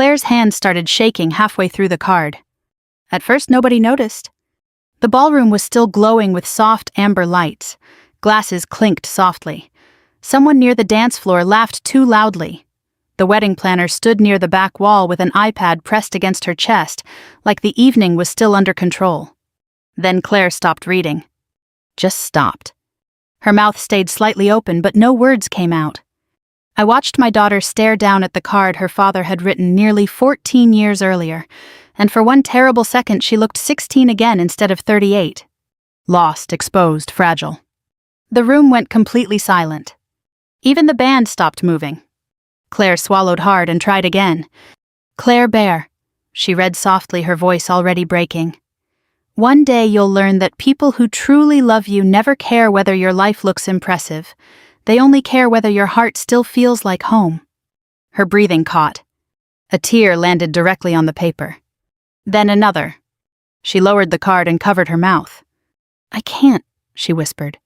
Claire's hand started shaking halfway through the card. At first, nobody noticed. The ballroom was still glowing with soft amber lights. Glasses clinked softly. Someone near the dance floor laughed too loudly. The wedding planner stood near the back wall with an iPad pressed against her chest, like the evening was still under control. Then Claire stopped reading. Just stopped. Her mouth stayed slightly open, but no words came out. I watched my daughter stare down at the card her father had written nearly 14 years earlier, and for one terrible second she looked 16 again instead of 38. Lost, exposed, fragile. The room went completely silent. Even the band stopped moving. Claire swallowed hard and tried again. Claire Bear, she read softly, her voice already breaking. One day you'll learn that people who truly love you never care whether your life looks impressive. They only care whether your heart still feels like home. Her breathing caught. A tear landed directly on the paper. Then another. She lowered the card and covered her mouth. I can't, she whispered.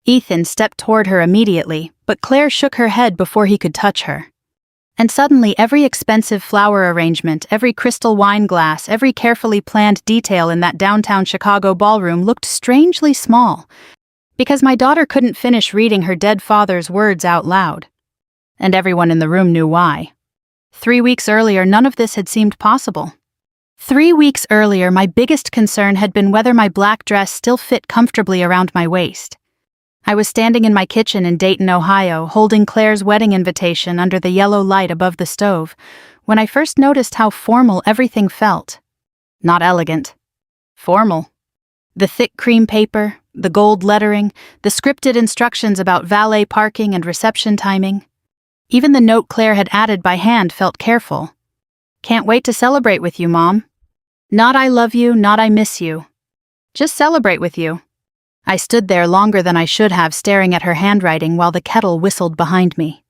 Ethan stepped toward her immediately, but Claire shook her head before he could touch her. And suddenly every expensive flower arrangement, every crystal wine glass, every carefully planned detail in that downtown Chicago ballroom looked strangely small, because my daughter couldn't finish reading her dead father's words out loud. And everyone in the room knew why. 3 weeks earlier, none of this had seemed possible. 3 weeks earlier, my biggest concern had been whether my black dress still fit comfortably around my waist. I was standing in my kitchen in Dayton, Ohio, holding Claire's wedding invitation under the yellow light above the stove, when I first noticed how formal everything felt. Not elegant. Formal. The thick cream paper, the gold lettering, the scripted instructions about valet parking and reception timing. Even the note Claire had added by hand felt careful. Can't wait to celebrate with you, Mom. Not I love you, not I miss you. Just celebrate with you. I stood there longer than I should have, staring at her handwriting while the kettle whistled behind me.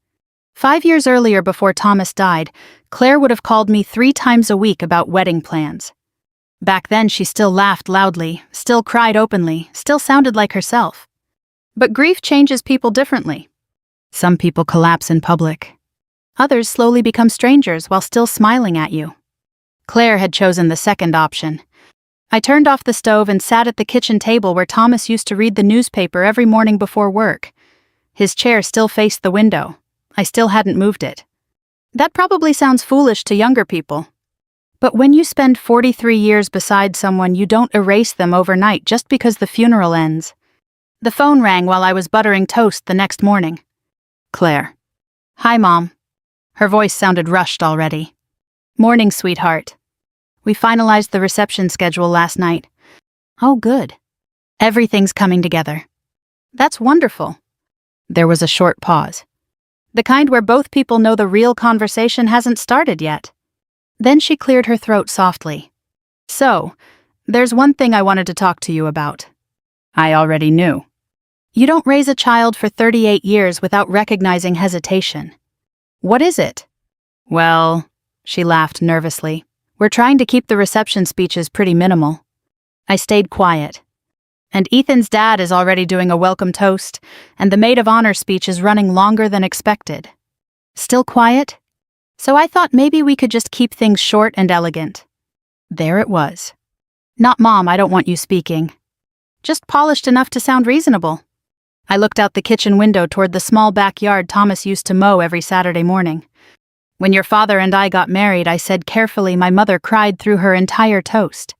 5 years earlier, before Thomas died, Claire would have called me 3 times a week about wedding plans. Back then she still laughed loudly, still cried openly, still sounded like herself. But grief changes people differently. Some people collapse in public. Others slowly become strangers while still smiling at you. Claire had chosen the second option. I turned off the stove and sat at the kitchen table where Thomas used to read the newspaper every morning before work. His chair still faced the window. I still hadn't moved it. That probably sounds foolish to younger people. But when you spend 43 years beside someone, you don't erase them overnight just because the funeral ends. The phone rang while I was buttering toast the next morning. Claire. Hi, Mom. Her voice sounded rushed already. Morning, sweetheart. We finalized the reception schedule last night. Oh, good. Everything's coming together. That's wonderful. There was a short pause. The kind where both people know the real conversation hasn't started yet. Then she cleared her throat softly. So, there's one thing I wanted to talk to you about. I already knew. You don't raise a child for 38 years without recognizing hesitation. What is it? Well, she laughed nervously. We're trying to keep the reception speeches pretty minimal. I stayed quiet. And Ethan's dad is already doing a welcome toast, and the maid of honor speech is running longer than expected. Still quiet? So I thought maybe we could just keep things short and elegant. There it was. Not Mom, I don't want you speaking. Just polished enough to sound reasonable. I looked out the kitchen window toward the small backyard Thomas used to mow every Saturday morning. When your father and I got married, I said carefully, my mother cried through her entire toast.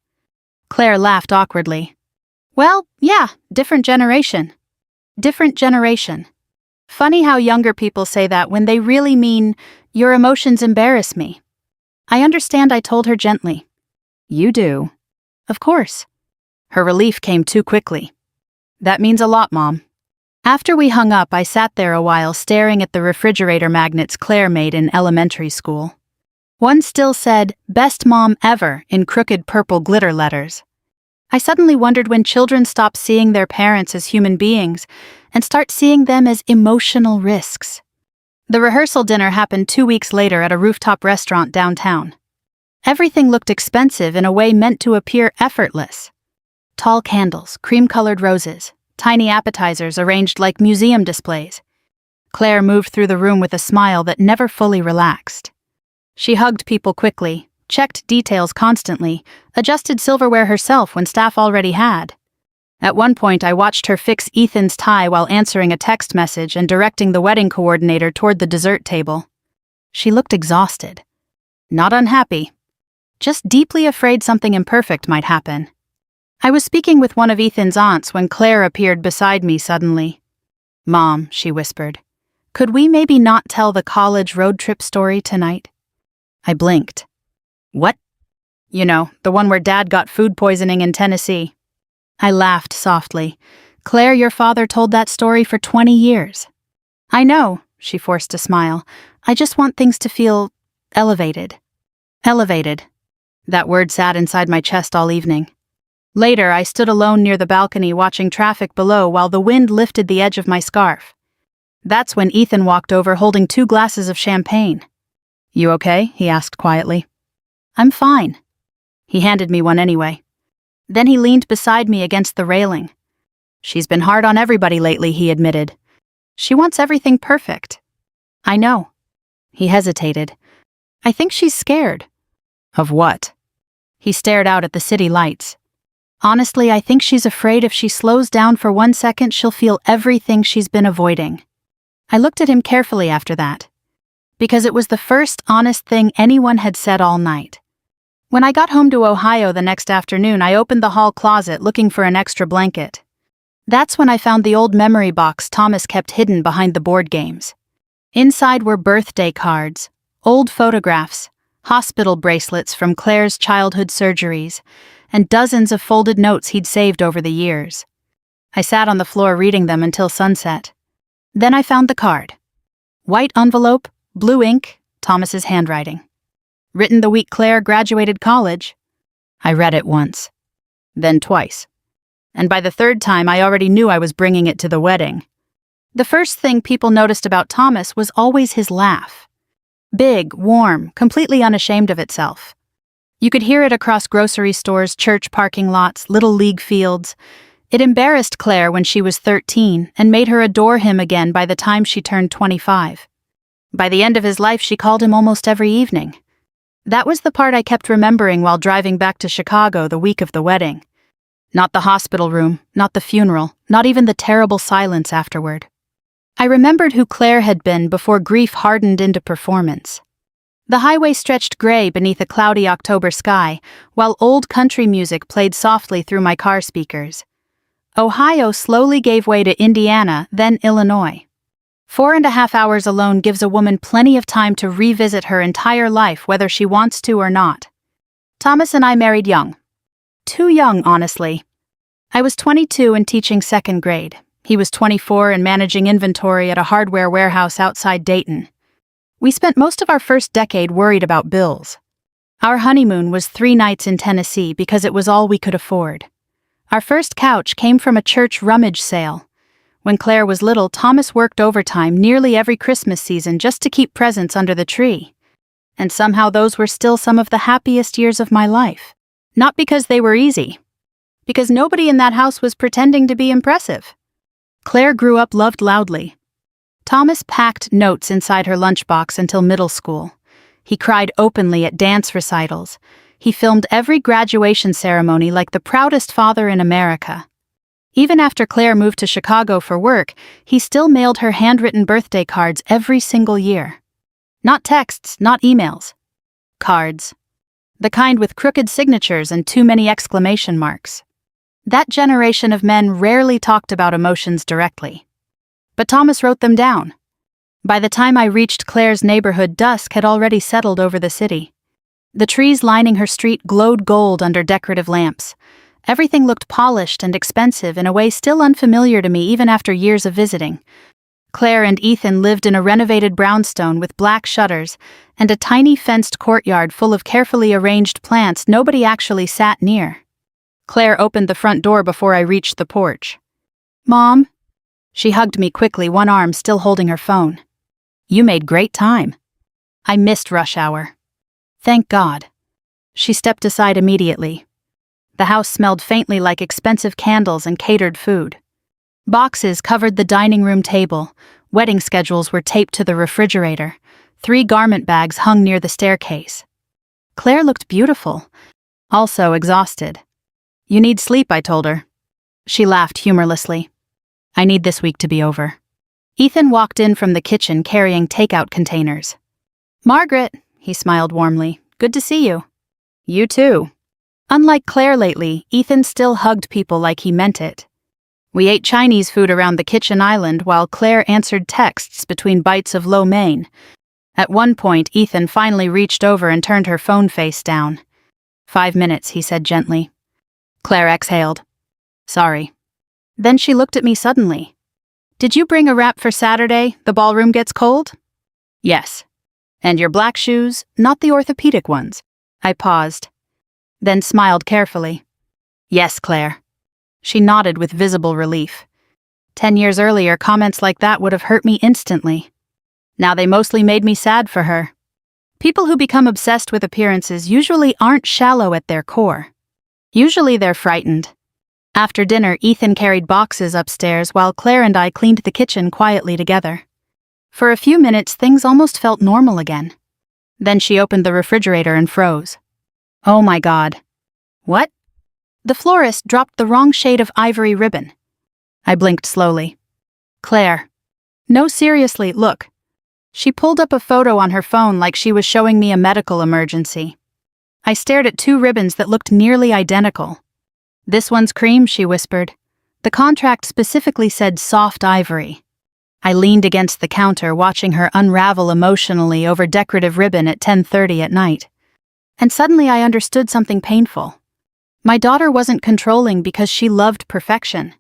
Claire laughed awkwardly. Well, yeah, different generation. Different generation. Funny how younger people say that when they really mean, your emotions embarrass me. I understand, I told her gently. You do. Of course. Her relief came too quickly. That means a lot, Mom. After we hung up, I sat there a while staring at the refrigerator magnets Claire made in elementary school. One still said, "Best Mom Ever" in crooked purple glitter letters. I suddenly wondered when children stop seeing their parents as human beings and start seeing them as emotional risks. The rehearsal dinner happened 2 weeks later at a rooftop restaurant downtown. Everything looked expensive in a way meant to appear effortless. Tall candles, cream-colored roses, tiny appetizers arranged like museum displays. Claire moved through the room with a smile that never fully relaxed. She hugged people quickly, checked details constantly, adjusted silverware herself when staff already had. At one point, I watched her fix Ethan's tie while answering a text message and directing the wedding coordinator toward the dessert table. She looked exhausted. Not unhappy. Just deeply afraid something imperfect might happen. I was speaking with one of Ethan's aunts when Claire appeared beside me suddenly. "Mom," she whispered, "could we maybe not tell the college road trip story tonight?" I blinked. "What?" "You know, the one where Dad got food poisoning in Tennessee." I laughed softly. "Claire, your father told that story for 20 years. "I know," she forced a smile. "I just want things to feel elevated." Elevated. That word sat inside my chest all evening. Later, I stood alone near the balcony watching traffic below while the wind lifted the edge of my scarf. That's when Ethan walked over holding 2 glasses of champagne. "You okay?" he asked quietly. "I'm fine." He handed me one anyway. Then he leaned beside me against the railing. "She's been hard on everybody lately," he admitted. "She wants everything perfect." "I know." He hesitated. "I think she's scared." "Of what?" He stared out at the city lights. "Honestly, I think she's afraid if she slows down for 1 second, she'll feel everything she's been avoiding." I looked at him carefully after that, because it was the first honest thing anyone had said all night. When I got home to Ohio the next afternoon, I opened the hall closet looking for an extra blanket. That's when I found the old memory box Thomas kept hidden behind the board games. Inside were birthday cards, old photographs, hospital bracelets from Claire's childhood surgeries, and dozens of folded notes he'd saved over the years. I sat on the floor reading them until sunset. Then I found the card. White envelope, blue ink, Thomas's handwriting. Written the week Claire graduated college. I read it once. Then twice. And by the 3rd time, I already knew I was bringing it to the wedding. The first thing people noticed about Thomas was always his laugh. Big, warm, completely unashamed of itself. You could hear it across grocery stores, church parking lots, little league fields. It embarrassed Claire when she was 13 and made her adore him again by the time she turned 25. By the end of his life, she called him almost every evening. That was the part I kept remembering while driving back to Chicago the week of the wedding. Not the hospital room, not the funeral, not even the terrible silence afterward. I remembered who Claire had been before grief hardened into performance. The highway stretched gray beneath a cloudy October sky, while old country music played softly through my car speakers. Ohio slowly gave way to Indiana, then Illinois. 4.5 hours alone gives a woman plenty of time to revisit her entire life whether she wants to or not. Thomas and I married young. Too young, honestly. I was 22 and teaching 2nd grade. He was 24 and managing inventory at a hardware warehouse outside Dayton. We spent most of our first decade worried about bills. Our honeymoon was 3 nights in Tennessee because it was all we could afford. Our first couch came from a church rummage sale. When Claire was little, Thomas worked overtime nearly every Christmas season just to keep presents under the tree. And somehow those were still some of the happiest years of my life. Not because they were easy. Because nobody in that house was pretending to be impressive. Claire grew up loved loudly. Thomas packed notes inside her lunchbox until middle school. He cried openly at dance recitals. He filmed every graduation ceremony like the proudest father in America. Even after Claire moved to Chicago for work, he still mailed her handwritten birthday cards every single year. Not texts, not emails. Cards. The kind with crooked signatures and too many exclamation marks. That generation of men rarely talked about emotions directly. But Thomas wrote them down. By the time I reached Claire's neighborhood, dusk had already settled over the city. The trees lining her street glowed gold under decorative lamps. Everything looked polished and expensive in a way still unfamiliar to me even after years of visiting. Claire and Ethan lived in a renovated brownstone with black shutters and a tiny fenced courtyard full of carefully arranged plants nobody actually sat near. Claire opened the front door before I reached the porch. "Mom?" She hugged me quickly, one arm still holding her phone. "You made great time." I missed rush hour. Thank God. She stepped aside immediately. The house smelled faintly like expensive candles and catered food. Boxes covered the dining room table. Wedding schedules were taped to the refrigerator. 3 garment bags hung near the staircase. Claire looked beautiful, also exhausted. "You need sleep," I told her. She laughed humorlessly. "I need this week to be over." Ethan walked in from the kitchen carrying takeout containers. "Margaret," he smiled warmly, "good to see you." "You too." Unlike Claire lately, Ethan still hugged people like he meant it. We ate Chinese food around the kitchen island while Claire answered texts between bites of lo mein. At one point, Ethan finally reached over and turned her phone face down. 5 minutes, he said gently. Claire exhaled. "Sorry." Then she looked at me suddenly. "Did you bring a wrap for Saturday? The ballroom gets cold?" "Yes." "And your black shoes, not the orthopedic ones?" I paused, then smiled carefully. "Yes, Claire." She nodded with visible relief. 10 years earlier, comments like that would have hurt me instantly. Now they mostly made me sad for her. People who become obsessed with appearances usually aren't shallow at their core. Usually they're frightened. After dinner, Ethan carried boxes upstairs while Claire and I cleaned the kitchen quietly together. For a few minutes, things almost felt normal again. Then she opened the refrigerator and froze. "Oh my God." "What?" "The florist dropped the wrong shade of ivory ribbon." I blinked slowly. "Claire." "No, seriously, look." She pulled up a photo on her phone like she was showing me a medical emergency. I stared at 2 ribbons that looked nearly identical. "This one's cream," she whispered. The contract specifically said soft ivory. I leaned against the counter, watching her unravel emotionally over decorative ribbon at 10:30 at night. And suddenly I understood something painful. My daughter wasn't controlling because she loved perfection.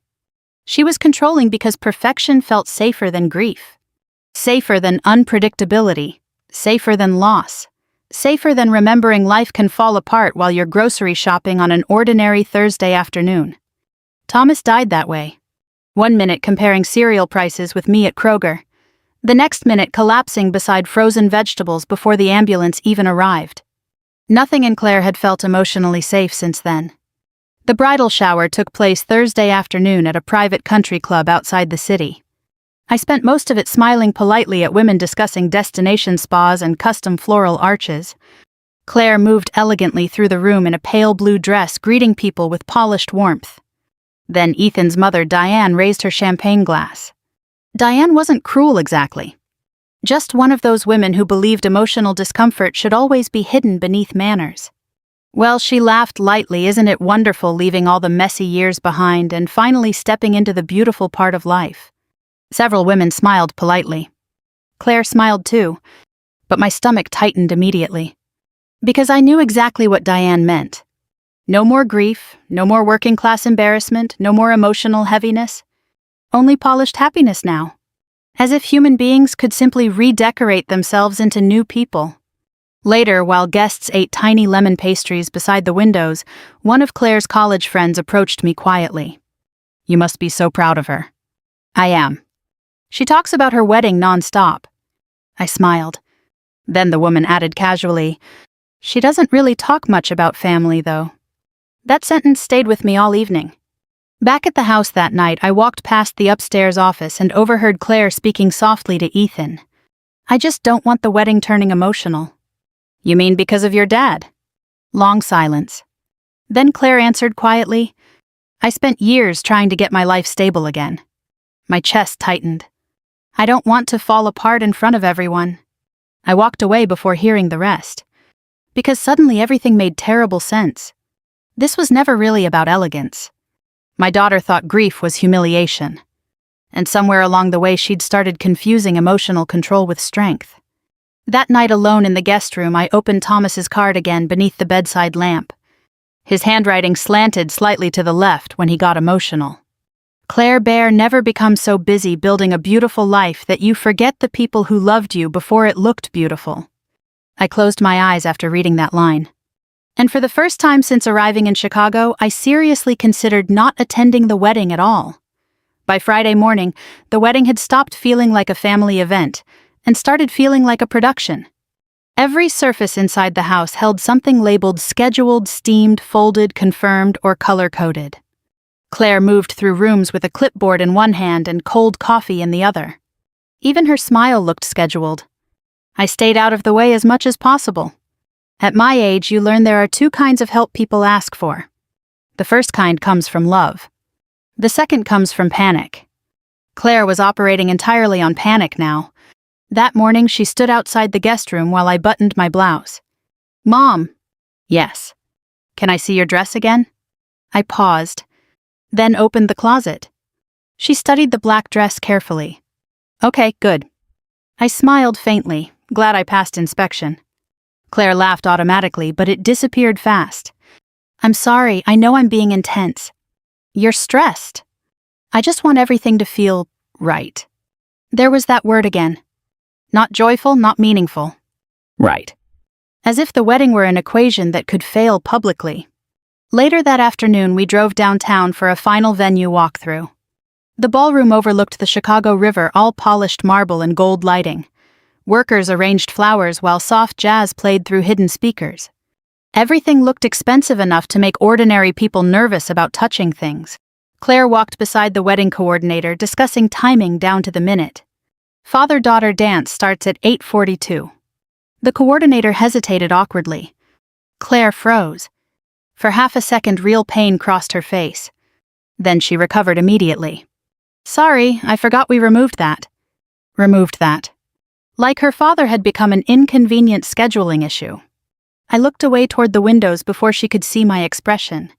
She was controlling because perfection felt safer than grief. Safer than unpredictability. Safer than loss. Safer than remembering life can fall apart while you're grocery shopping on an ordinary Thursday afternoon. Thomas died that way. 1 minute comparing cereal prices with me at Kroger. The next minute collapsing beside frozen vegetables before the ambulance even arrived. Nothing in Claire had felt emotionally safe since then. The bridal shower took place Thursday afternoon at a private country club outside the city. I spent most of it smiling politely at women discussing destination spas and custom floral arches. Claire moved elegantly through the room in a pale blue dress, greeting people with polished warmth. Then Ethan's mother, Diane, raised her champagne glass. Diane wasn't cruel exactly. Just one of those women who believed emotional discomfort should always be hidden beneath manners. Well, she laughed lightly. "Isn't it wonderful leaving all the messy years behind and finally stepping into the beautiful part of life?" Several women smiled politely. Claire smiled too, but my stomach tightened immediately. Because I knew exactly what Diane meant. No more grief, no more working-class embarrassment, no more emotional heaviness. Only polished happiness now. As if human beings could simply redecorate themselves into new people. Later, while guests ate tiny lemon pastries beside the windows, one of Claire's college friends approached me quietly. "You must be so proud of her." "I am. She talks about her wedding non-stop." I smiled. Then the woman added casually, "She doesn't really talk much about family, though." That sentence stayed with me all evening. Back at the house that night, I walked past the upstairs office and overheard Claire speaking softly to Ethan. "I just don't want the wedding turning emotional." "You mean because of your dad?" Long silence. Then Claire answered quietly, "I spent years trying to get my life stable again." My chest tightened. I don't want to fall apart in front of everyone. I walked away before hearing the rest. Because suddenly everything made terrible sense. This was never really about elegance. My daughter thought grief was humiliation. And somewhere along the way she'd started confusing emotional control with strength. That night alone in the guest room, I opened Thomas's card again beneath the bedside lamp. His handwriting slanted slightly to the left when he got emotional. "Claire Bear, never become so busy building a beautiful life that you forget the people who loved you before it looked beautiful." I closed my eyes after reading that line. And for the first time since arriving in Chicago, I seriously considered not attending the wedding at all. By Friday morning, the wedding had stopped feeling like a family event and started feeling like a production. Every surface inside the house held something labeled scheduled, steamed, folded, confirmed, or color-coded. Claire moved through rooms with a clipboard in one hand and cold coffee in the other. Even her smile looked scheduled. I stayed out of the way as much as possible. At my age, you learn there are two kinds of help people ask for. The first kind comes from love. The second comes from panic. Claire was operating entirely on panic now. That morning, she stood outside the guest room while I buttoned my blouse. "Mom." "Yes." "Can I see your dress again?" I paused, then opened the closet. She studied the black dress carefully. "Okay, good." I smiled faintly, glad I passed inspection. Claire laughed automatically, but it disappeared fast. "I'm sorry, I know I'm being intense." "You're stressed." "I just want everything to feel right." There was that word again. Not joyful, not meaningful. Right. As if the wedding were an equation that could fail publicly. Later that afternoon, we drove downtown for a final venue walkthrough. The ballroom overlooked the Chicago River, all polished marble and gold lighting. Workers arranged flowers while soft jazz played through hidden speakers. Everything looked expensive enough to make ordinary people nervous about touching things. Claire walked beside the wedding coordinator, discussing timing down to the minute. Father-daughter dance starts at 8:42. The coordinator hesitated awkwardly. Claire froze. For half a second, real pain crossed her face. Then she recovered immediately. "Sorry, I forgot we removed that." Removed that. Like her father had become an inconvenient scheduling issue. I looked away toward the windows before she could see my expression.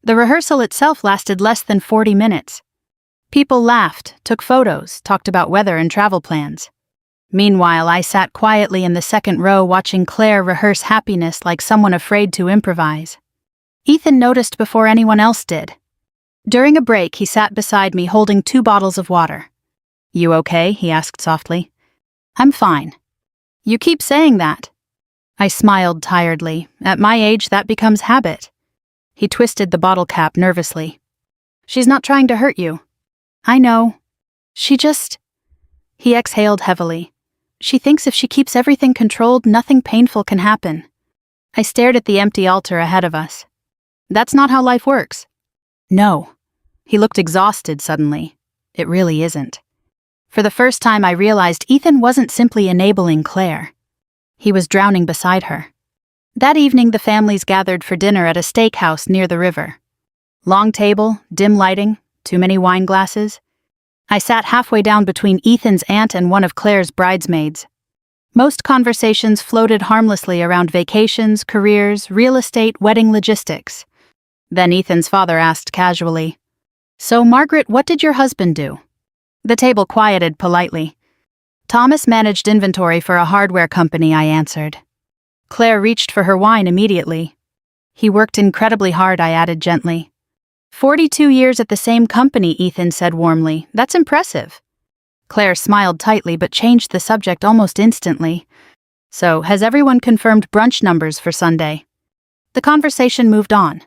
The rehearsal itself lasted less than 40 minutes. People laughed, took photos, talked about weather and travel plans. Meanwhile, I sat quietly in the second row watching Claire rehearse happiness like someone afraid to improvise. Ethan noticed before anyone else did. During a break, he sat beside me holding 2 bottles of water. "You okay?" he asked softly. "I'm fine." "You keep saying that." I smiled tiredly. At my age, that becomes habit. He twisted the bottle cap nervously. "She's not trying to hurt you." "I know. She just..." He exhaled heavily. "She thinks if she keeps everything controlled, nothing painful can happen." I stared at the empty altar ahead of us. "That's not how life works." "No." He looked exhausted suddenly. "It really isn't." For the first time, I realized Ethan wasn't simply enabling Claire. He was drowning beside her. That evening, the families gathered for dinner at a steakhouse near the river. Long table, dim lighting, too many wine glasses. I sat halfway down between Ethan's aunt and one of Claire's bridesmaids. Most conversations floated harmlessly around vacations, careers, real estate, wedding logistics. Then Ethan's father asked casually, "So, Margaret, what did your husband do?" The table quieted politely. "Thomas managed inventory for a hardware company," I answered. Claire reached for her wine immediately. "He worked incredibly hard," I added gently. 42 years at the same company," Ethan said warmly. "That's impressive." Claire smiled tightly but changed the subject almost instantly. "So, has everyone confirmed brunch numbers for Sunday?" The conversation moved on.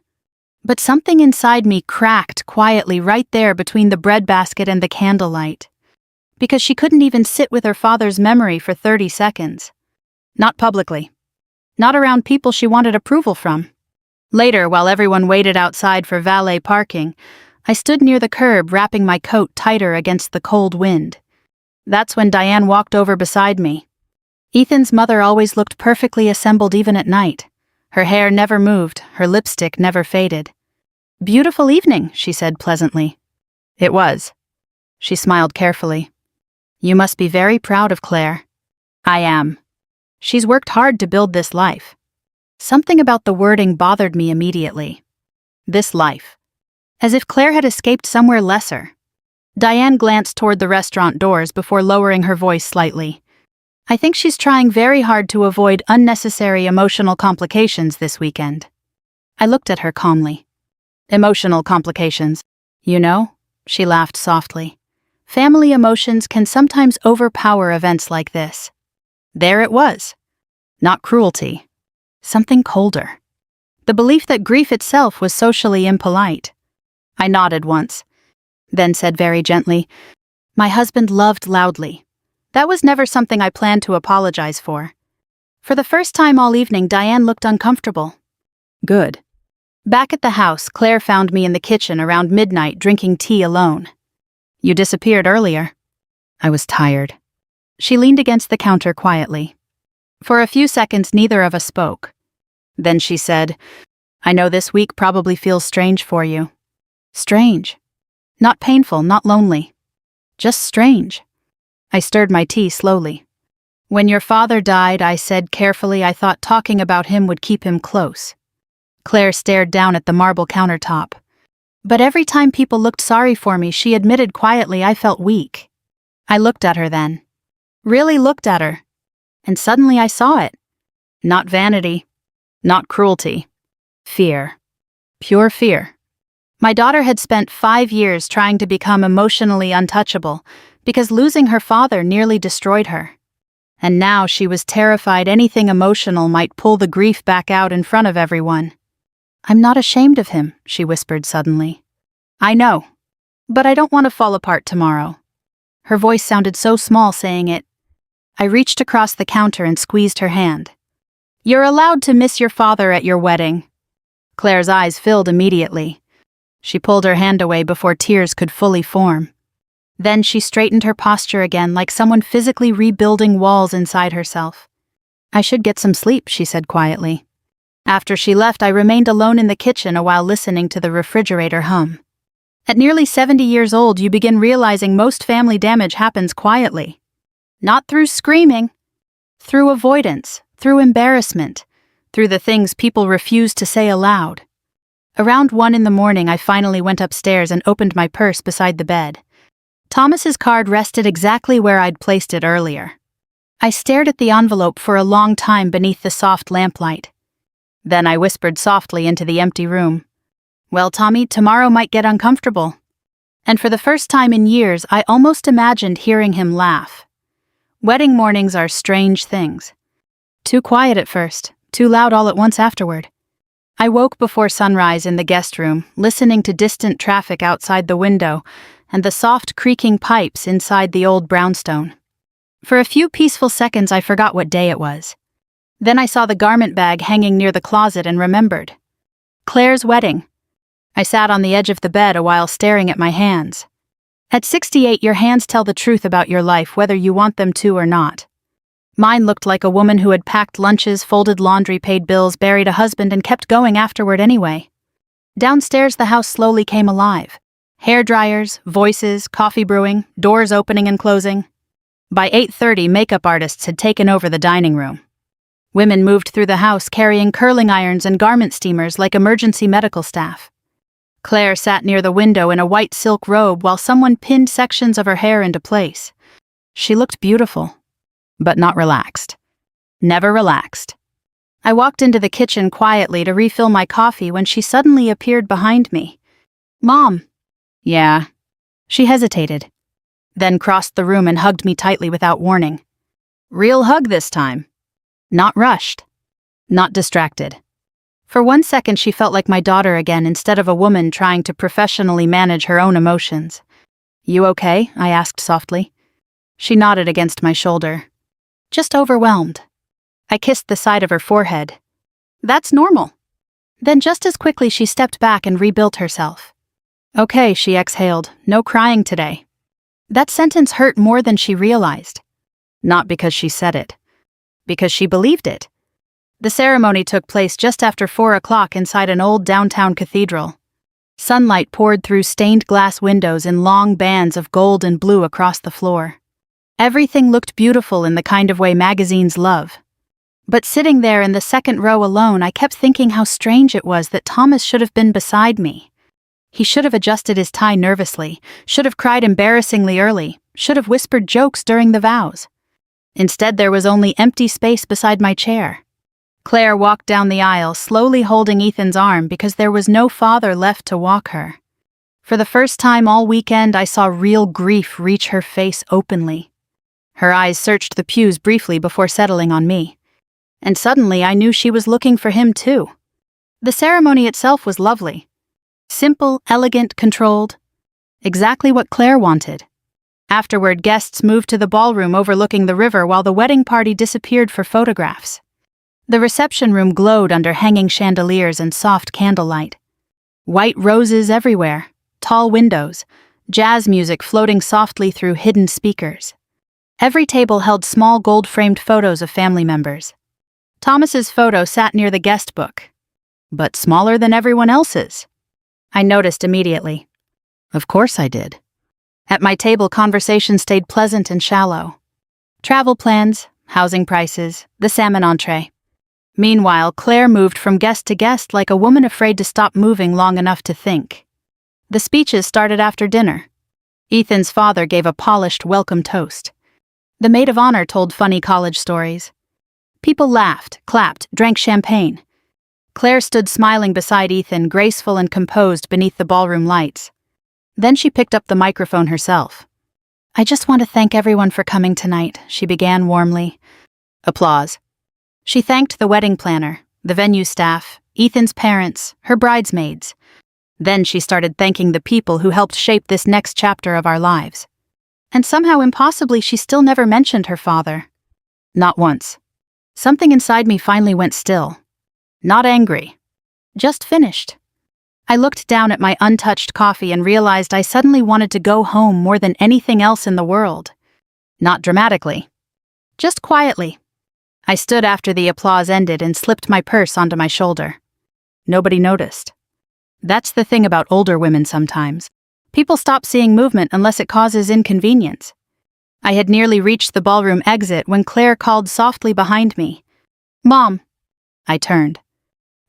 But something inside me cracked quietly right there between the breadbasket and the candlelight. Because she couldn't even sit with her father's memory for 30 seconds. Not publicly. Not around people she wanted approval from. Later, while everyone waited outside for valet parking, I stood near the curb wrapping my coat tighter against the cold wind. That's when Diane walked over beside me. Ethan's mother always looked perfectly assembled even at night. Her hair never moved, her lipstick never faded. "Beautiful evening," she said pleasantly. "It was." She smiled carefully. "You must be very proud of Claire." "I am. She's worked hard to build this life." Something about the wording bothered me immediately. This life. As if Claire had escaped somewhere lesser. Diane glanced toward the restaurant doors before lowering her voice slightly. "I think she's trying very hard to avoid unnecessary emotional complications this weekend." I looked at her calmly. "Emotional complications. You know?" She laughed softly. "Family emotions can sometimes overpower events like this." There it was. Not cruelty. Something colder. The belief that grief itself was socially impolite. I nodded once, then said very gently, "My husband loved loudly. That was never something I planned to apologize for." For the first time all evening, Diane looked uncomfortable. Good. Back at the house, Claire found me in the kitchen around midnight drinking tea alone. "You disappeared earlier." "I was tired." She leaned against the counter quietly. For a few seconds, neither of us spoke. Then she said, "I know this week probably feels strange for you." Strange. Not painful, not lonely. Just strange. I stirred my tea slowly. "When your father died," I said carefully, "I thought talking about him would keep him close." Claire stared down at the marble countertop. But every time people looked sorry for me, she admitted quietly, I felt weak. I looked at her then. Really looked at her. And suddenly I saw it. Not vanity. Not cruelty. Fear. Pure fear. My daughter had spent 5 years trying to become emotionally untouchable because losing her father nearly destroyed her. And now she was terrified anything emotional might pull the grief back out in front of everyone. "I'm not ashamed of him," she whispered suddenly. "I know. But I don't want to fall apart tomorrow." Her voice sounded so small saying it. I reached across the counter and squeezed her hand. "You're allowed to miss your father at your wedding." Claire's eyes filled immediately. She pulled her hand away before tears could fully form. Then she straightened her posture again like someone physically rebuilding walls inside herself. "I should get some sleep," she said quietly. After she left, I remained alone in the kitchen a while listening to the refrigerator hum. At nearly 70 years old, you begin realizing most family damage happens quietly. Not through screaming. Through avoidance, through embarrassment, through the things people refuse to say aloud. Around 1 in the morning, I finally went upstairs and opened my purse beside the bed. Thomas's card rested exactly where I'd placed it earlier. I stared at the envelope for a long time beneath the soft lamplight. Then I whispered softly into the empty room, "Well, Tommy, tomorrow might get uncomfortable." And for the first time in years, I almost imagined hearing him laugh. Wedding mornings are strange things. Too quiet at first, too loud all at once afterward. I woke before sunrise in the guest room, listening to distant traffic outside the window and the soft creaking pipes inside the old brownstone. For a few peaceful seconds, I forgot what day it was. Then I saw the garment bag hanging near the closet and remembered. Claire's wedding. I sat on the edge of the bed a while staring at my hands. At 68, your hands tell the truth about your life whether you want them to or not. Mine looked like a woman who had packed lunches, folded laundry, paid bills, buried a husband, and kept going afterward anyway. Downstairs, the house slowly came alive. Hair dryers, voices, coffee brewing, doors opening and closing. By 8:30, makeup artists had taken over the dining room. Women moved through the house carrying curling irons and garment steamers like emergency medical staff. Claire sat near the window in a white silk robe while someone pinned sections of her hair into place. She looked beautiful, but not relaxed. Never relaxed. I walked into the kitchen quietly to refill my coffee when she suddenly appeared behind me. "Mom." "Yeah." She hesitated, then crossed the room and hugged me tightly without warning. Real hug this time. Not rushed. Not distracted. For 1 second, she felt like my daughter again instead of a woman trying to professionally manage her own emotions. "You okay?" I asked softly. She nodded against my shoulder. "Just overwhelmed." I kissed the side of her forehead. "That's normal." Then just as quickly she stepped back and rebuilt herself. "Okay," she exhaled, "no crying today." That sentence hurt more than she realized. Not because she said it. Because she believed it. The ceremony took place just after 4 o'clock inside an old downtown cathedral. Sunlight poured through stained glass windows in long bands of gold and blue across the floor. Everything looked beautiful in the kind of way magazines love. But sitting there in the second row alone, I kept thinking how strange it was that Thomas should have been beside me. He should have adjusted his tie nervously, should have cried embarrassingly early, should have whispered jokes during the vows. Instead, there was only empty space beside my chair. Claire walked down the aisle, slowly holding Ethan's arm because there was no father left to walk her. For the first time all weekend, I saw real grief reach her face openly. Her eyes searched the pews briefly before settling on me. And suddenly I knew she was looking for him too. The ceremony itself was lovely. Simple, elegant, controlled. Exactly what Claire wanted. Afterward, guests moved to the ballroom overlooking the river while the wedding party disappeared for photographs. The reception room glowed under hanging chandeliers and soft candlelight. White roses everywhere, tall windows, jazz music floating softly through hidden speakers. Every table held small gold-framed photos of family members. Thomas's photo sat near the guest book, but smaller than everyone else's. I noticed immediately. Of course I did. At my table, conversation stayed pleasant and shallow. Travel plans, housing prices, the salmon entree. Meanwhile, Claire moved from guest to guest like a woman afraid to stop moving long enough to think. The speeches started after dinner. Ethan's father gave a polished welcome toast. The maid of honor told funny college stories. People laughed, clapped, drank champagne. Claire stood smiling beside Ethan, graceful and composed beneath the ballroom lights. Then she picked up the microphone herself. I just want to thank everyone for coming tonight, she began warmly. Applause. She thanked the wedding planner, the venue staff, Ethan's parents, her bridesmaids. Then she started thanking the people who helped shape this next chapter of our lives. And somehow impossibly she still never mentioned her father. Not once. Something inside me finally went still. Not angry. Just finished. I looked down at my untouched coffee and realized I suddenly wanted to go home more than anything else in the world. Not dramatically. Just quietly. I stood after the applause ended and slipped my purse onto my shoulder. Nobody noticed. That's the thing about older women sometimes. People stop seeing movement unless it causes inconvenience. I had nearly reached the ballroom exit when Claire called softly behind me. Mom. I turned.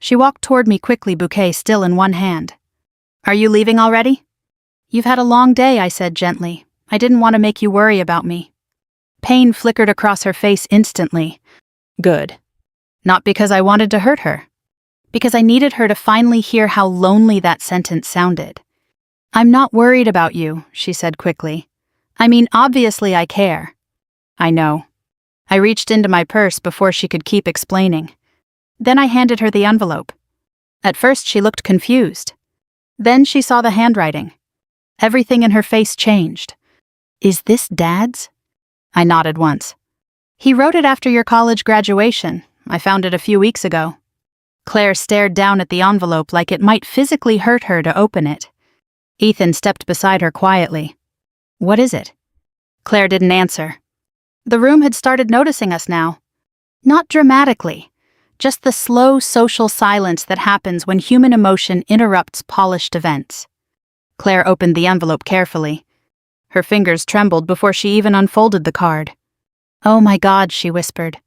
She walked toward me quickly, bouquet still in one hand. Are you leaving already? You've had a long day, I said gently. I didn't want to make you worry about me. Pain flickered across her face instantly. Good. Not because I wanted to hurt her. Because I needed her to finally hear how lonely that sentence sounded. I'm not worried about you, she said quickly. I mean, obviously I care. I know. I reached into my purse before she could keep explaining. Then I handed her the envelope. At first she looked confused. Then she saw the handwriting. Everything in her face changed. Is this Dad's? I nodded once. He wrote it after your college graduation. I found it a few weeks ago. Claire stared down at the envelope like it might physically hurt her to open it. Ethan stepped beside her quietly. What is it? Claire didn't answer. The room had started noticing us now. Not dramatically, just the slow social silence that happens when human emotion interrupts polished events. Claire opened the envelope carefully. Her fingers trembled before she even unfolded the card. Oh my God, she whispered.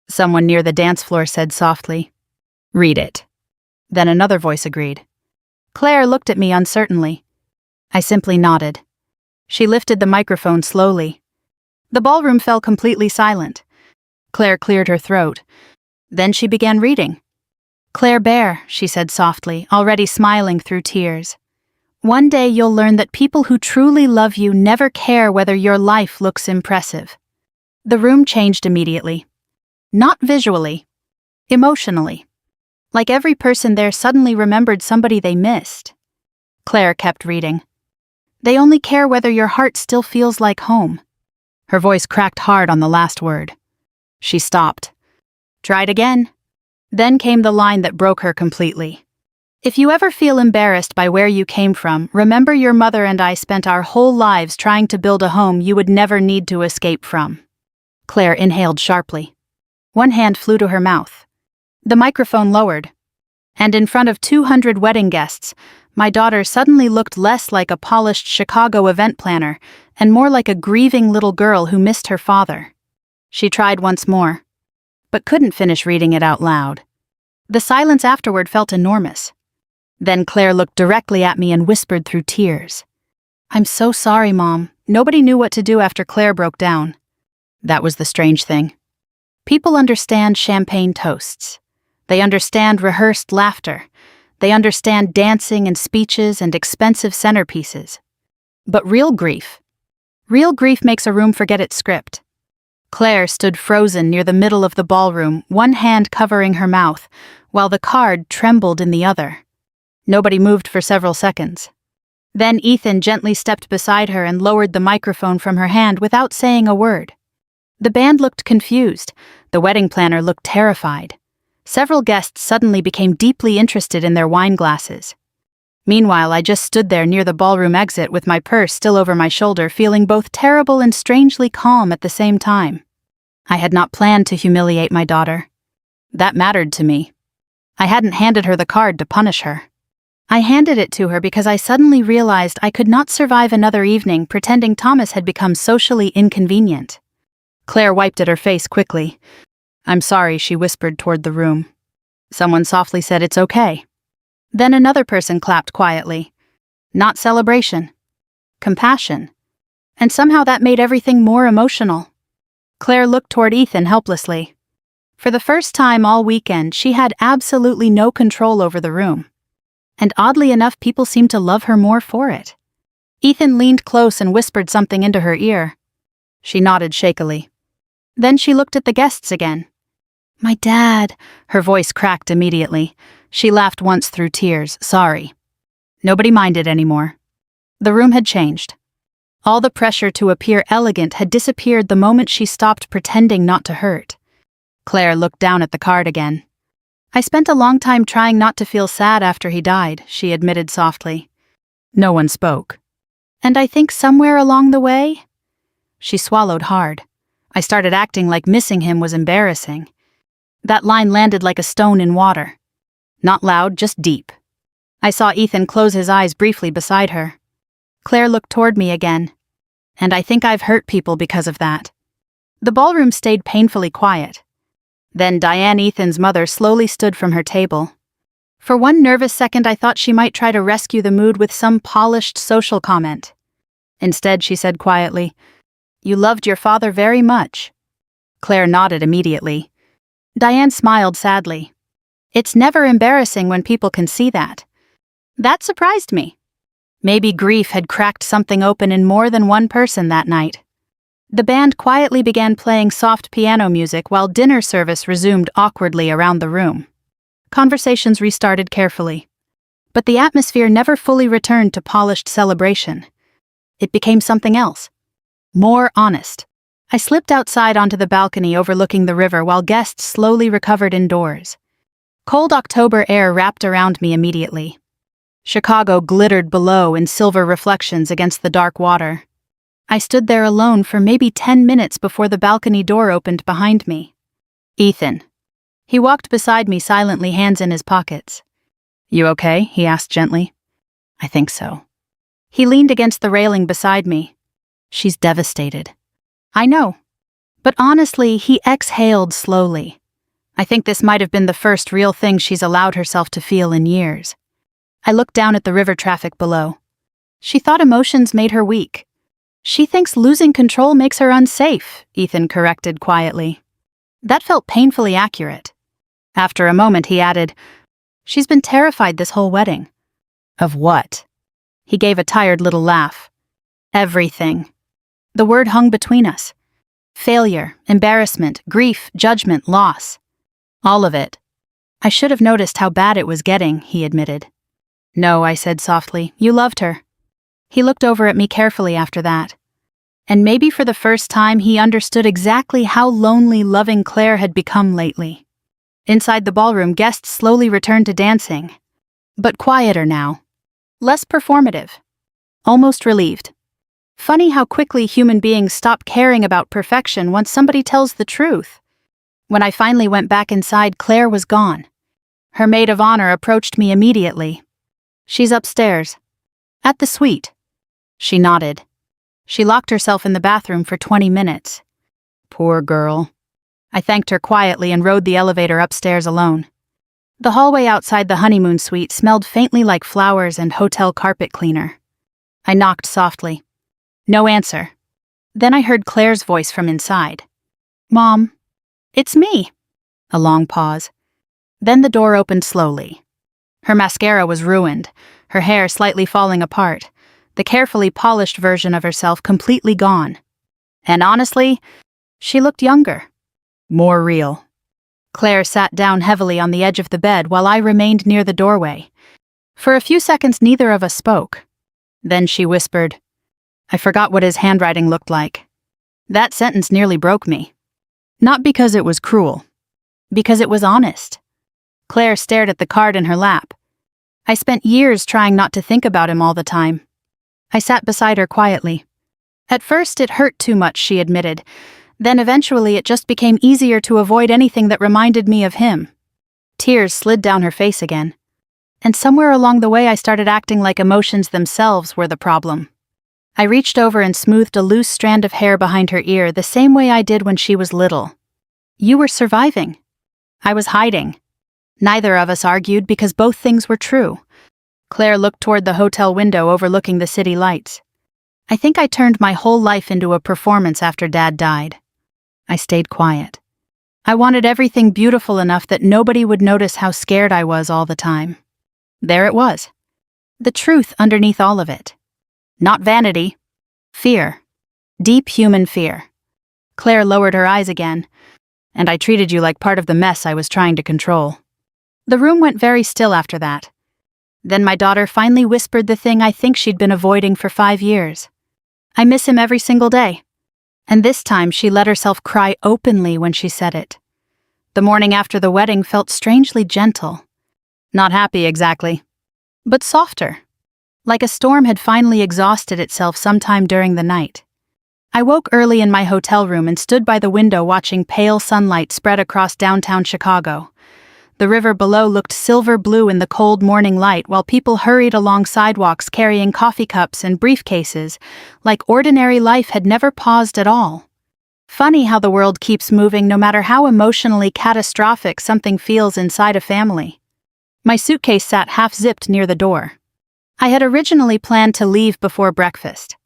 Someone near the dance floor said softly, Read it. Then another voice agreed. Claire looked at me uncertainly. I simply nodded. She lifted the microphone slowly. The ballroom fell completely silent. Claire cleared her throat. Then she began reading. Claire Bear, she said softly, already smiling through tears. One day you'll learn that people who truly love you never care whether your life looks impressive. The room changed immediately. Not visually. Emotionally. Like every person there suddenly remembered somebody they missed. Claire kept reading. They only care whether your heart still feels like home. Her voice cracked hard on the last word. She stopped. Tried again. Then came the line that broke her completely. If you ever feel embarrassed by where you came from, remember your mother and I spent our whole lives trying to build a home you would never need to escape from. Claire inhaled sharply. One hand flew to her mouth. The microphone lowered. And in front of 200 wedding guests, my daughter suddenly looked less like a polished Chicago event planner and more like a grieving little girl who missed her father. She tried once more, but couldn't finish reading it out loud. The silence afterward felt enormous. Then Claire looked directly at me and whispered through tears. I'm so sorry, Mom. Nobody knew what to do after Claire broke down. That was the strange thing. People understand champagne toasts. They understand rehearsed laughter. They understand dancing and speeches and expensive centerpieces. But real grief makes a room forget its script. Claire stood frozen near the middle of the ballroom, one hand covering her mouth, while the card trembled in the other. Nobody moved for several seconds. Then Ethan gently stepped beside her and lowered the microphone from her hand without saying a word. The band looked confused. The wedding planner looked terrified. Several guests suddenly became deeply interested in their wine glasses. Meanwhile, I just stood there near the ballroom exit with my purse still over my shoulder, feeling both terrible and strangely calm at the same time. I had not planned to humiliate my daughter. That mattered to me. I hadn't handed her the card to punish her. I handed it to her because I suddenly realized I could not survive another evening pretending Thomas had become socially inconvenient. Claire wiped at her face quickly. "I'm sorry," she whispered toward the room. Someone softly said, "It's okay." Then another person clapped quietly. Not celebration. Compassion. And somehow that made everything more emotional. Claire looked toward Ethan helplessly. For the first time all weekend, she had absolutely no control over the room. And oddly enough, people seemed to love her more for it. Ethan leaned close and whispered something into her ear. She nodded shakily. Then she looked at the guests again. "My dad," her voice cracked immediately. She laughed once through tears, sorry. Nobody minded anymore. The room had changed. All the pressure to appear elegant had disappeared the moment she stopped pretending not to hurt. Claire looked down at the card again. "I spent a long time trying not to feel sad after he died," she admitted softly. No one spoke. "And I think somewhere along the way—" She swallowed hard. "I started acting like missing him was embarrassing." That line landed like a stone in water. Not loud, just deep. I saw Ethan close his eyes briefly beside her. Claire looked toward me again. "And I think I've hurt people because of that." The ballroom stayed painfully quiet. Then Diane, Ethan's mother, slowly stood from her table. For one nervous second I thought she might try to rescue the mood with some polished social comment. Instead, she said quietly, "You loved your father very much." Claire nodded immediately. Diane smiled sadly. "It's never embarrassing when people can see that." That surprised me. Maybe grief had cracked something open in more than one person that night. The band quietly began playing soft piano music while dinner service resumed awkwardly around the room. Conversations restarted carefully. But the atmosphere never fully returned to polished celebration. It became something else. More honest. I slipped outside onto the balcony overlooking the river while guests slowly recovered indoors. Cold October air wrapped around me immediately. Chicago glittered below in silver reflections against the dark water. I stood there alone for maybe 10 minutes before the balcony door opened behind me. "Ethan." He walked beside me silently, hands in his pockets. "You okay?" he asked gently. "I think so." He leaned against the railing beside me. "She's devastated." "I know." But honestly, he exhaled slowly. I think this might have been the first real thing she's allowed herself to feel in years. I looked down at the river traffic below. "She thought emotions made her weak." "She thinks losing control makes her unsafe," Ethan corrected quietly. That felt painfully accurate. After a moment, he added, "She's been terrified this whole wedding." "Of what?" He gave a tired little laugh. "Everything." The word hung between us. Failure, embarrassment, grief, judgment, loss. All of it. "I should have noticed how bad it was getting," he admitted. "No," I said softly. "You loved her." He looked over at me carefully after that. And maybe for the first time he understood exactly how lonely loving Claire had become lately. Inside the ballroom, guests slowly returned to dancing. But quieter now. Less performative. Almost relieved. Funny how quickly human beings stop caring about perfection once somebody tells the truth. When I finally went back inside, Claire was gone. Her maid of honor approached me immediately. "She's upstairs. At the suite." She nodded. She locked herself in the bathroom for 20 minutes. Poor girl. I thanked her quietly and rode the elevator upstairs alone. The hallway outside the honeymoon suite smelled faintly like flowers and hotel carpet cleaner. I knocked softly. No answer. Then I heard Claire's voice from inside. "Mom." "It's me." A long pause. Then the door opened slowly. Her mascara was ruined, her hair slightly falling apart, the carefully polished version of herself completely gone. And honestly, she looked younger. More real. Claire sat down heavily on the edge of the bed while I remained near the doorway. For a few seconds neither of us spoke. Then she whispered, "I forgot what his handwriting looked like." That sentence nearly broke me. Not because it was cruel. Because it was honest. Claire stared at the card in her lap. I spent years trying not to think about him all the time. I sat beside her quietly. At first it hurt too much, she admitted. Then eventually it just became easier to avoid anything that reminded me of him. Tears slid down her face again. And somewhere along the way I started acting like emotions themselves were the problem. I reached over and smoothed a loose strand of hair behind her ear the same way I did when she was little. You were surviving. I was hiding. Neither of us argued because both things were true. Claire looked toward the hotel window overlooking the city lights. I think I turned my whole life into a performance after Dad died. I stayed quiet. I wanted everything beautiful enough that nobody would notice how scared I was all the time. There it was. The truth underneath all of it. Not vanity. Fear. Deep human fear. Claire lowered her eyes again. And I treated you like part of the mess I was trying to control. The room went very still after that. Then my daughter finally whispered the thing I think she'd been avoiding for 5 years. I miss him every single day. And this time she let herself cry openly when she said it. The morning after the wedding felt strangely gentle. Not happy exactly, but softer. Like a storm had finally exhausted itself sometime during the night. I woke early in my hotel room and stood by the window watching pale sunlight spread across downtown Chicago. The river below looked silver blue in the cold morning light while people hurried along sidewalks carrying coffee cups and briefcases, like ordinary life had never paused at all. Funny how the world keeps moving no matter how emotionally catastrophic something feels inside a family. My suitcase sat half-zipped near the door. I had originally planned to leave before breakfast.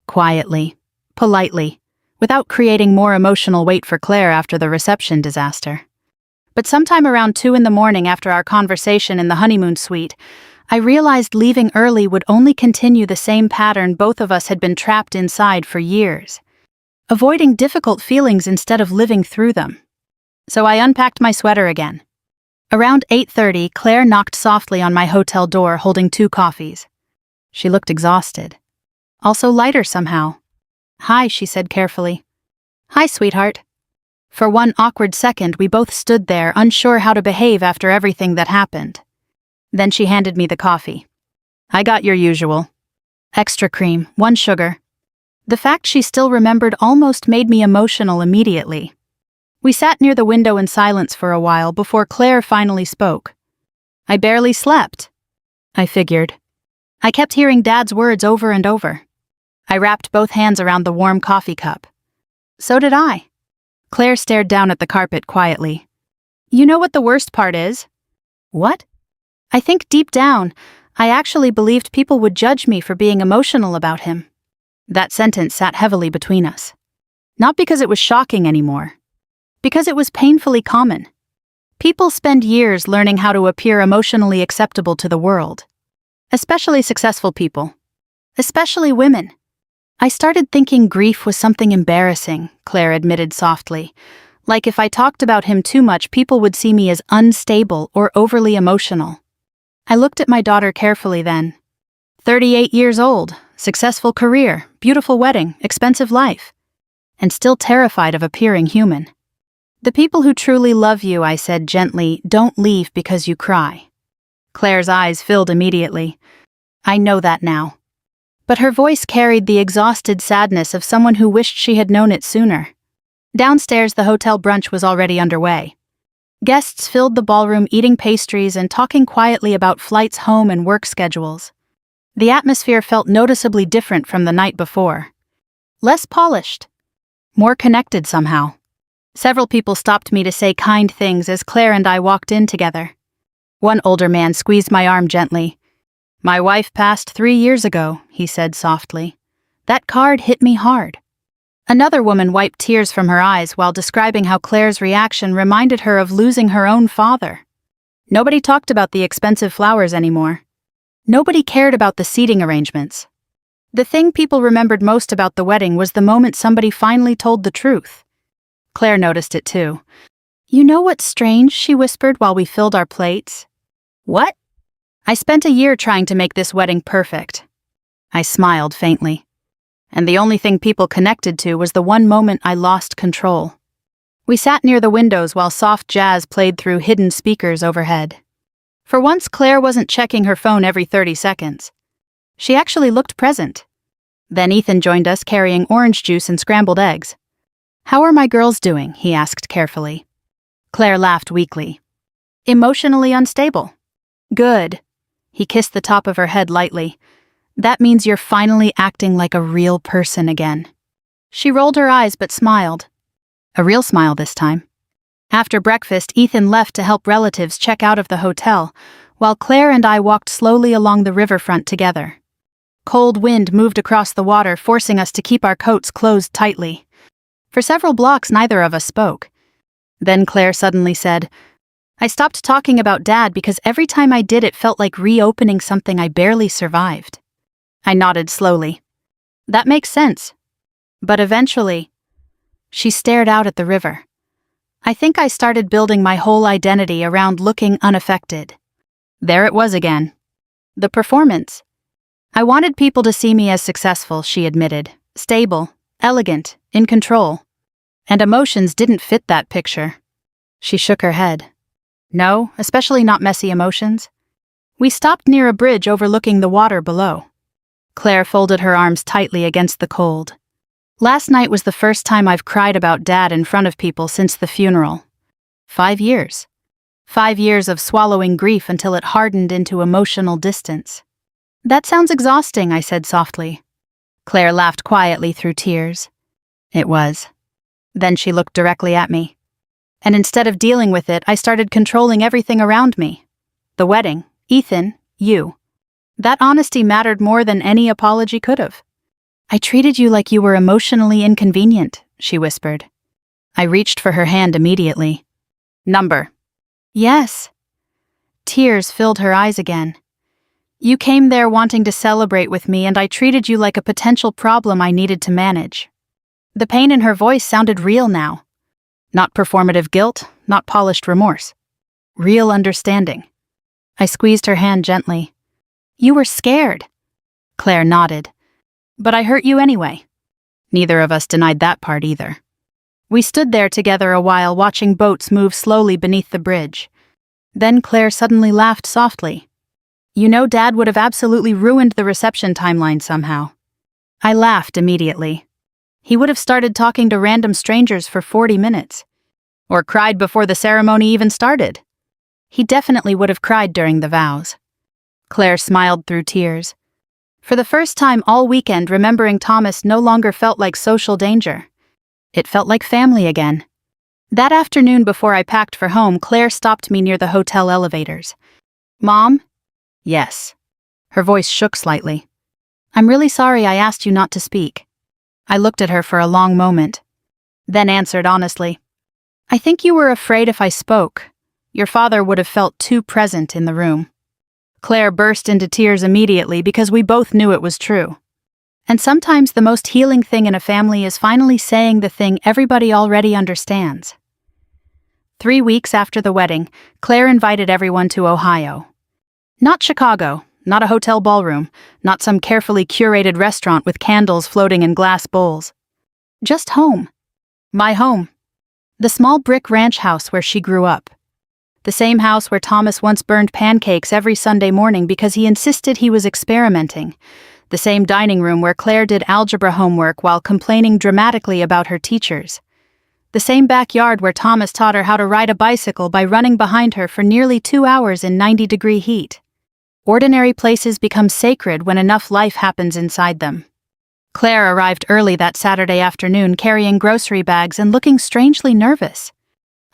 Quietly, politely, without creating more emotional weight for Claire after the reception disaster. But sometime around 2 a.m. after our conversation in the honeymoon suite, I realized leaving early would only continue the same pattern both of us had been trapped inside for years. Avoiding difficult feelings instead of living through them. So I unpacked my sweater again. Around 8:30, Claire knocked softly on my hotel door holding 2 coffees. She looked exhausted. Also lighter somehow. "Hi," she said carefully. "Hi, sweetheart." For one awkward second, we both stood there, unsure how to behave after everything that happened. Then she handed me the coffee. "I got your usual. Extra cream, 1 sugar." The fact she still remembered almost made me emotional immediately. We sat near the window in silence for a while before Claire finally spoke. "I barely slept." I figured. I kept hearing Dad's words over and over. I wrapped both hands around the warm coffee cup. "So did I." Claire stared down at the carpet quietly. "You know what the worst part is?" "What?" "I think deep down, I actually believed people would judge me for being emotional about him." That sentence sat heavily between us. Not because it was shocking anymore. Because it was painfully common. People spend years learning how to appear emotionally acceptable to the world. Especially successful people. Especially women. "I started thinking grief was something embarrassing," Claire admitted softly. "Like if I talked about him too much, people would see me as unstable or overly emotional." I looked at my daughter carefully then. 38 years old, successful career, beautiful wedding, expensive life. And still terrified of appearing human. "The people who truly love you," I said gently, "don't leave because you cry." Claire's eyes filled immediately. "I know that now." But her voice carried the exhausted sadness of someone who wished she had known it sooner. Downstairs, the hotel brunch was already underway. Guests filled the ballroom eating pastries and talking quietly about flights home and work schedules. The atmosphere felt noticeably different from the night before. Less polished. More connected somehow. Several people stopped me to say kind things as Claire and I walked in together. One older man squeezed my arm gently. "My wife passed 3 years ago," he said softly. "That card hit me hard." Another woman wiped tears from her eyes while describing how Claire's reaction reminded her of losing her own father. Nobody talked about the expensive flowers anymore. Nobody cared about the seating arrangements. The thing people remembered most about the wedding was the moment somebody finally told the truth. Claire noticed it too. "You know what's strange?" she whispered while we filled our plates. "What?" "I spent a year trying to make this wedding perfect." I smiled faintly. And the only thing people connected to was the one moment I lost control. We sat near the windows while soft jazz played through hidden speakers overhead. For once, Claire wasn't checking her phone every 30 seconds. She actually looked present. Then Ethan joined us carrying orange juice and scrambled eggs. "How are my girls doing?" he asked carefully. Claire laughed weakly. "Emotionally unstable." "Good." He kissed the top of her head lightly. "That means you're finally acting like a real person again." She rolled her eyes but smiled. A real smile this time. After breakfast, Ethan left to help relatives check out of the hotel, while Claire and I walked slowly along the riverfront together. Cold wind moved across the water, forcing us to keep our coats closed tightly. For several blocks, neither of us spoke. Then Claire suddenly said, "I stopped talking about Dad because every time I did it felt like reopening something I barely survived." I nodded slowly. "That makes sense. But eventually..." She stared out at the river. "I think I started building my whole identity around looking unaffected." There it was again. The performance. "I wanted people to see me as successful," she admitted. "Stable, elegant, in control. And emotions didn't fit that picture." She shook her head. "No, especially not messy emotions." We stopped near a bridge overlooking the water below. Claire folded her arms tightly against the cold. "Last night was the first time I've cried about Dad in front of people since the funeral. 5 years. 5 years of swallowing grief until it hardened into emotional distance." "That sounds exhausting," I said softly. Claire laughed quietly through tears. "It was." Then she looked directly at me. "And instead of dealing with it, I started controlling everything around me. The wedding, Ethan, you. That honesty mattered more than any apology could have." "I treated you like you were emotionally inconvenient," she whispered. I reached for her hand immediately. "Number." "Yes." Tears filled her eyes again. "You came there wanting to celebrate with me, and I treated you like a potential problem I needed to manage." The pain in her voice sounded real now. Not performative guilt, not polished remorse. Real understanding. I squeezed her hand gently. "You were scared." Claire nodded. "But I hurt you anyway." Neither of us denied that part either. We stood there together a while, watching boats move slowly beneath the bridge. Then Claire suddenly laughed softly. "You know, Dad would have absolutely ruined the reception timeline somehow." I laughed immediately. He would have started talking to random strangers for 40 minutes. Or cried before the ceremony even started. He definitely would have cried during the vows. Claire smiled through tears. For the first time all weekend, remembering Thomas no longer felt like social danger. It felt like family again. That afternoon before I packed for home, Claire stopped me near the hotel elevators. "Mom?" "Yes." Her voice shook slightly. "I'm really sorry I asked you not to speak." I looked at her for a long moment, then answered honestly. "I think you were afraid if I spoke, your father would have felt too present in the room." Claire burst into tears immediately because we both knew it was true. And sometimes the most healing thing in a family is finally saying the thing everybody already understands. 3 weeks after the wedding, Claire invited everyone to Ohio. Not Chicago, not a hotel ballroom, not some carefully curated restaurant with candles floating in glass bowls. Just home. My home. The small brick ranch house where she grew up. The same house where Thomas once burned pancakes every Sunday morning because he insisted he was experimenting. The same dining room where Claire did algebra homework while complaining dramatically about her teachers. The same backyard where Thomas taught her how to ride a bicycle by running behind her for nearly 2 hours in 90-degree heat. Ordinary places become sacred when enough life happens inside them. Claire arrived early that Saturday afternoon carrying grocery bags and looking strangely nervous.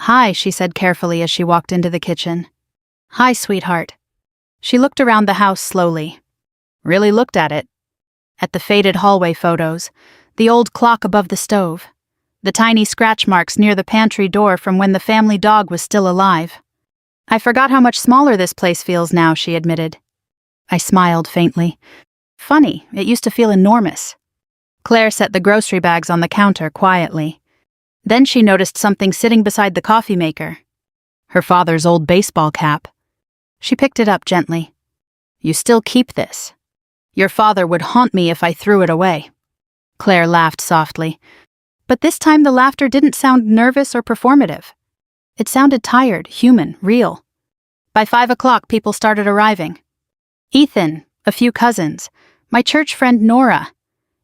"Hi," she said carefully as she walked into the kitchen. "Hi, sweetheart." She looked around the house slowly. Really looked at it. At the faded hallway photos, the old clock above the stove, the tiny scratch marks near the pantry door from when the family dog was still alive. "I forgot how much smaller this place feels now," she admitted. I smiled faintly. "Funny, it used to feel enormous." Claire set the grocery bags on the counter quietly. Then she noticed something sitting beside the coffee maker. Her father's old baseball cap. She picked it up gently. "You still keep this. Your father would haunt me if I threw it away." Claire laughed softly. But this time the laughter didn't sound nervous or performative. It sounded tired, human, real. By 5 o'clock, people started arriving. Ethan, a few cousins, my church friend Nora.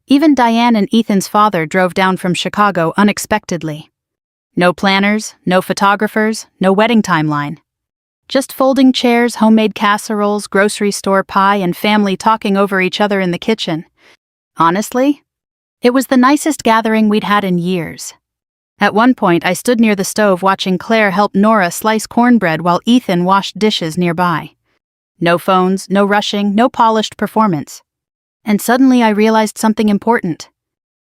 Even Diane and Ethan's father drove down from Chicago unexpectedly. No planners, no photographers, no wedding timeline. Just folding chairs, homemade casseroles, grocery store pie, and family talking over each other in the kitchen. Honestly, it was the nicest gathering we'd had in years. At one point, I stood near the stove watching Claire help Nora slice cornbread while Ethan washed dishes nearby. No phones, no rushing, no polished performance. And suddenly I realized something important.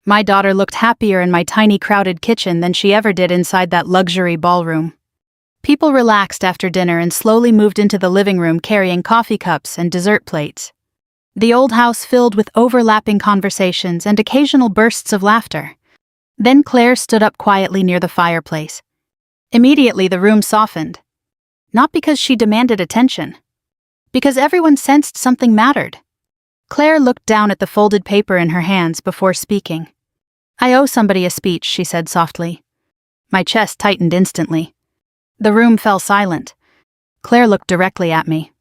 My daughter looked happier in my tiny crowded kitchen than she ever did inside that luxury ballroom. People relaxed after dinner and slowly moved into the living room carrying coffee cups and dessert plates. The old house filled with overlapping conversations and occasional bursts of laughter. Then Claire stood up quietly near the fireplace. Immediately the room softened. Not because she demanded attention. Because everyone sensed something mattered. Claire looked down at the folded paper in her hands before speaking. "I owe somebody a speech," she said softly. My chest tightened instantly. The room fell silent. Claire looked directly at me.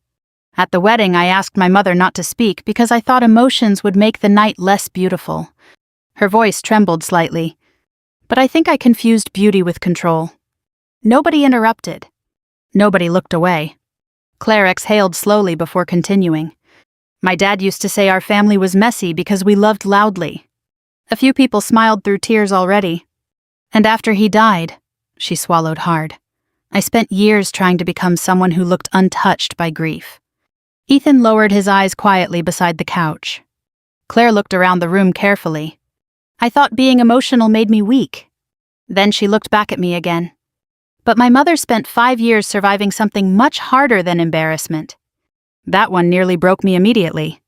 At the wedding, I asked my mother not to speak because I thought emotions would make the night less beautiful. Her voice trembled slightly. But I think I confused beauty with control. Nobody interrupted. Nobody looked away. Claire exhaled slowly before continuing. "My dad used to say our family was messy because we loved loudly." A few people smiled through tears already. "And after he died," she swallowed hard, "I spent years trying to become someone who looked untouched by grief." Ethan lowered his eyes quietly beside the couch. Claire looked around the room carefully. "I thought being emotional made me weak." Then she looked back at me again. "But my mother spent 5 years surviving something much harder than embarrassment. That one nearly broke me immediately."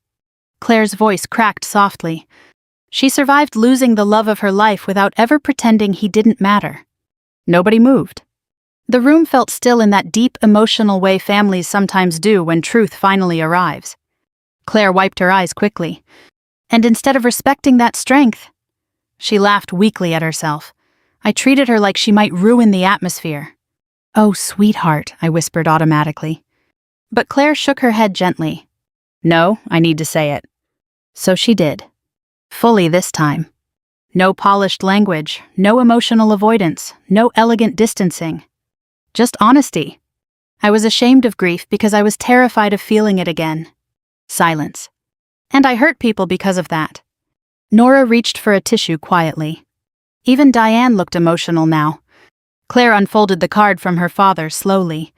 Claire's voice cracked softly. She survived losing the love of her life without ever pretending he didn't matter. Nobody moved. The room felt still in that deep emotional way families sometimes do when truth finally arrives. Claire wiped her eyes quickly. And instead of respecting that strength, she laughed weakly at herself. I treated her like she might ruin the atmosphere. "Oh, sweetheart," I whispered automatically. But Claire shook her head gently. "No, I need to say it." So she did. Fully this time. No polished language, no emotional avoidance, no elegant distancing. Just honesty. I was ashamed of grief because I was terrified of feeling it again. Silence. And I hurt people because of that. Nora reached for a tissue quietly. Even Diane looked emotional now. Claire unfolded the card from her father slowly.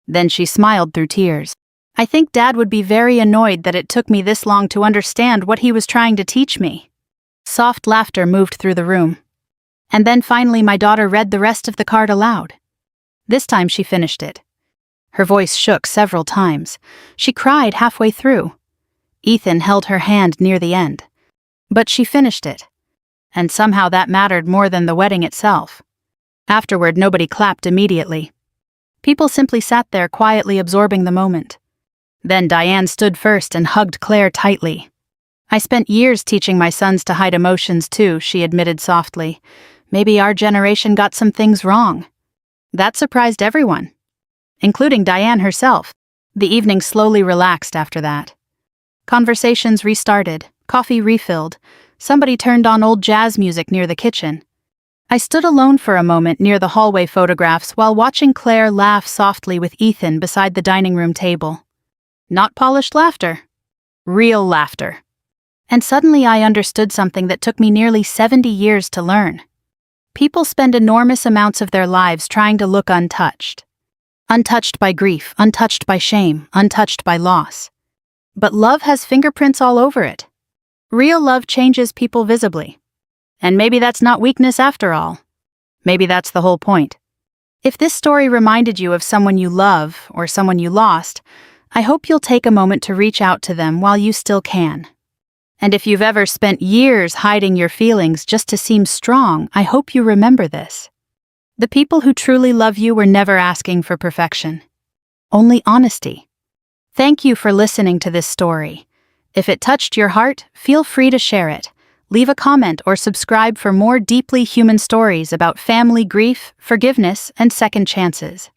Then she smiled through tears. "I think Dad would be very annoyed that it took me this long to understand what he was trying to teach me." Soft laughter moved through the room. And then finally my daughter read the rest of the card aloud. This time she finished it. Her voice shook several times. She cried halfway through. Ethan held her hand near the end. But she finished it. And somehow that mattered more than the wedding itself. Afterward, nobody clapped immediately. People simply sat there quietly absorbing the moment. Then Diane stood first and hugged Claire tightly. "I spent years teaching my sons to hide emotions too," she admitted softly. "Maybe our generation got some things wrong." That surprised everyone, including Diane herself. The evening slowly relaxed after that. Conversations restarted, coffee refilled. Somebody turned on old jazz music near the kitchen. I stood alone for a moment near the hallway photographs while watching Claire laugh softly with Ethan beside the dining room table. Not polished laughter. Real laughter. And suddenly I understood something that took me nearly 70 years to learn. People spend enormous amounts of their lives trying to look untouched. Untouched by grief, untouched by shame, untouched by loss. But love has fingerprints all over it. Real love changes people visibly. And maybe that's not weakness after all. Maybe that's the whole point. If this story reminded you of someone you love or someone you lost, I hope you'll take a moment to reach out to them while you still can. And if you've ever spent years hiding your feelings just to seem strong, I hope you remember this. The people who truly love you were never asking for perfection. Only honesty. Thank you for listening to this story. If it touched your heart, feel free to share it. Leave a comment or subscribe for more deeply human stories about family grief, forgiveness, and second chances.